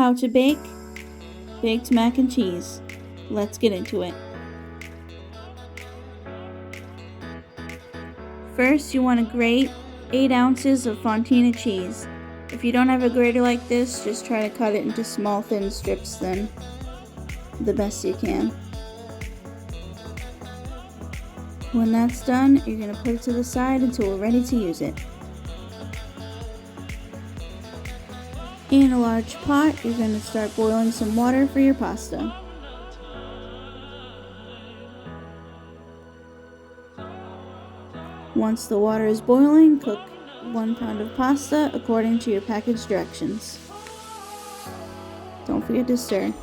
How to bake baked mac and cheese. Let's get into it. First, you want to grate 8 ounces of fontina cheese. If you don't have a grater like this, just try to cut it into small thin strips then, the best you can. When that's done, you're going to put it to the side until we're ready to use it. In a large pot, you're going to start boiling some water for your pasta. Once the water is boiling, cook 1 pound of pasta according to your package directions. Don't forget to stir.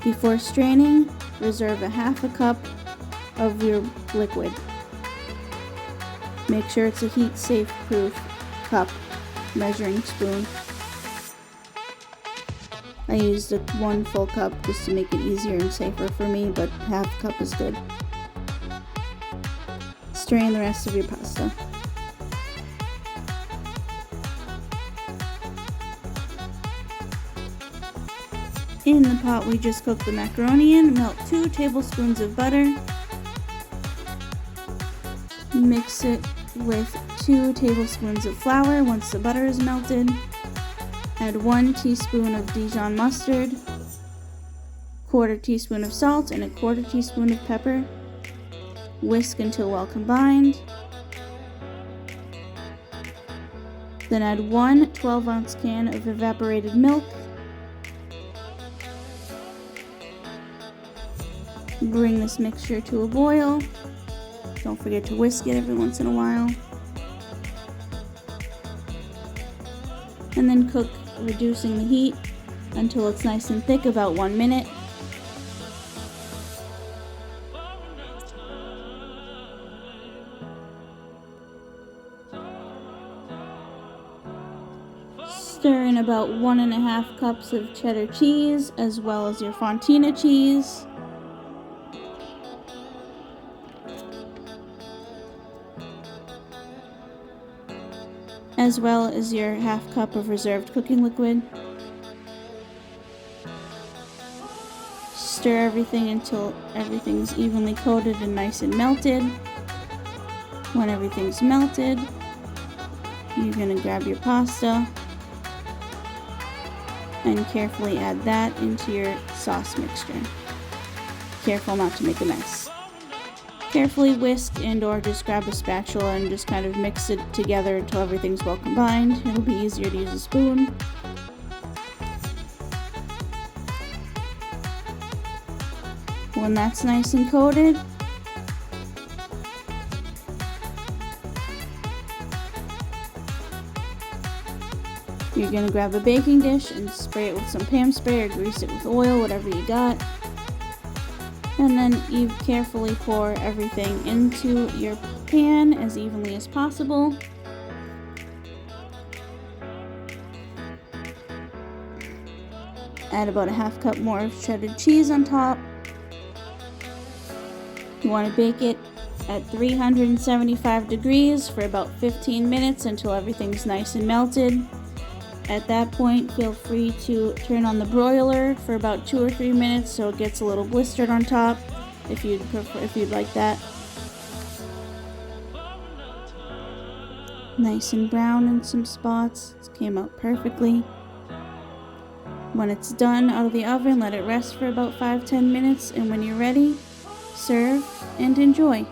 Before straining, reserve a half a cup of your liquid. Make sure it's a heat-safe proof cup measuring spoon. I used 1 full cup just to make it easier and safer for me, but half cup is good. Strain the rest of your pasta. In the pot we just cooked the macaroni in, melt 2 tablespoons of butter. Mix it with 2 tablespoons of flour once the butter is melted. Add 1 teaspoon of Dijon mustard, 1/4 teaspoon of salt, and 1/4 teaspoon of pepper. Whisk until well combined. Then add 1 12-ounce can of evaporated milk. Bring this mixture to a boil. Don't forget to whisk it every once in a while. And then cook, reducing the heat until it's nice and thick, about 1 minute. Stir in about 1.5 cups of cheddar cheese, as well as your fontina cheese. As well as your half cup of reserved cooking liquid. Stir everything until everything's evenly coated and nice and melted. When everything's melted, you're going to grab your pasta and carefully add that into your sauce mixture. Careful not to make a mess. Carefully whisk and or just grab a spatula and just kind of mix it together until everything's well combined. It'll be easier to use a spoon. When that's nice and coated, you're going to grab a baking dish and spray it with some Pam spray or grease it with oil, whatever you got. And then you carefully pour everything into your pan as evenly as possible. Add about a half cup more of cheddar cheese on top. You want to bake it at 375 degrees for about 15 minutes until everything's nice and melted. At that point, feel free to turn on the broiler for about 2 or 3 minutes so it gets a little blistered on top, if you'd like that. Nice and brown in some spots. It came out perfectly. When it's done out of the oven, let it rest for about 5-10 minutes, and when you're ready, serve and enjoy.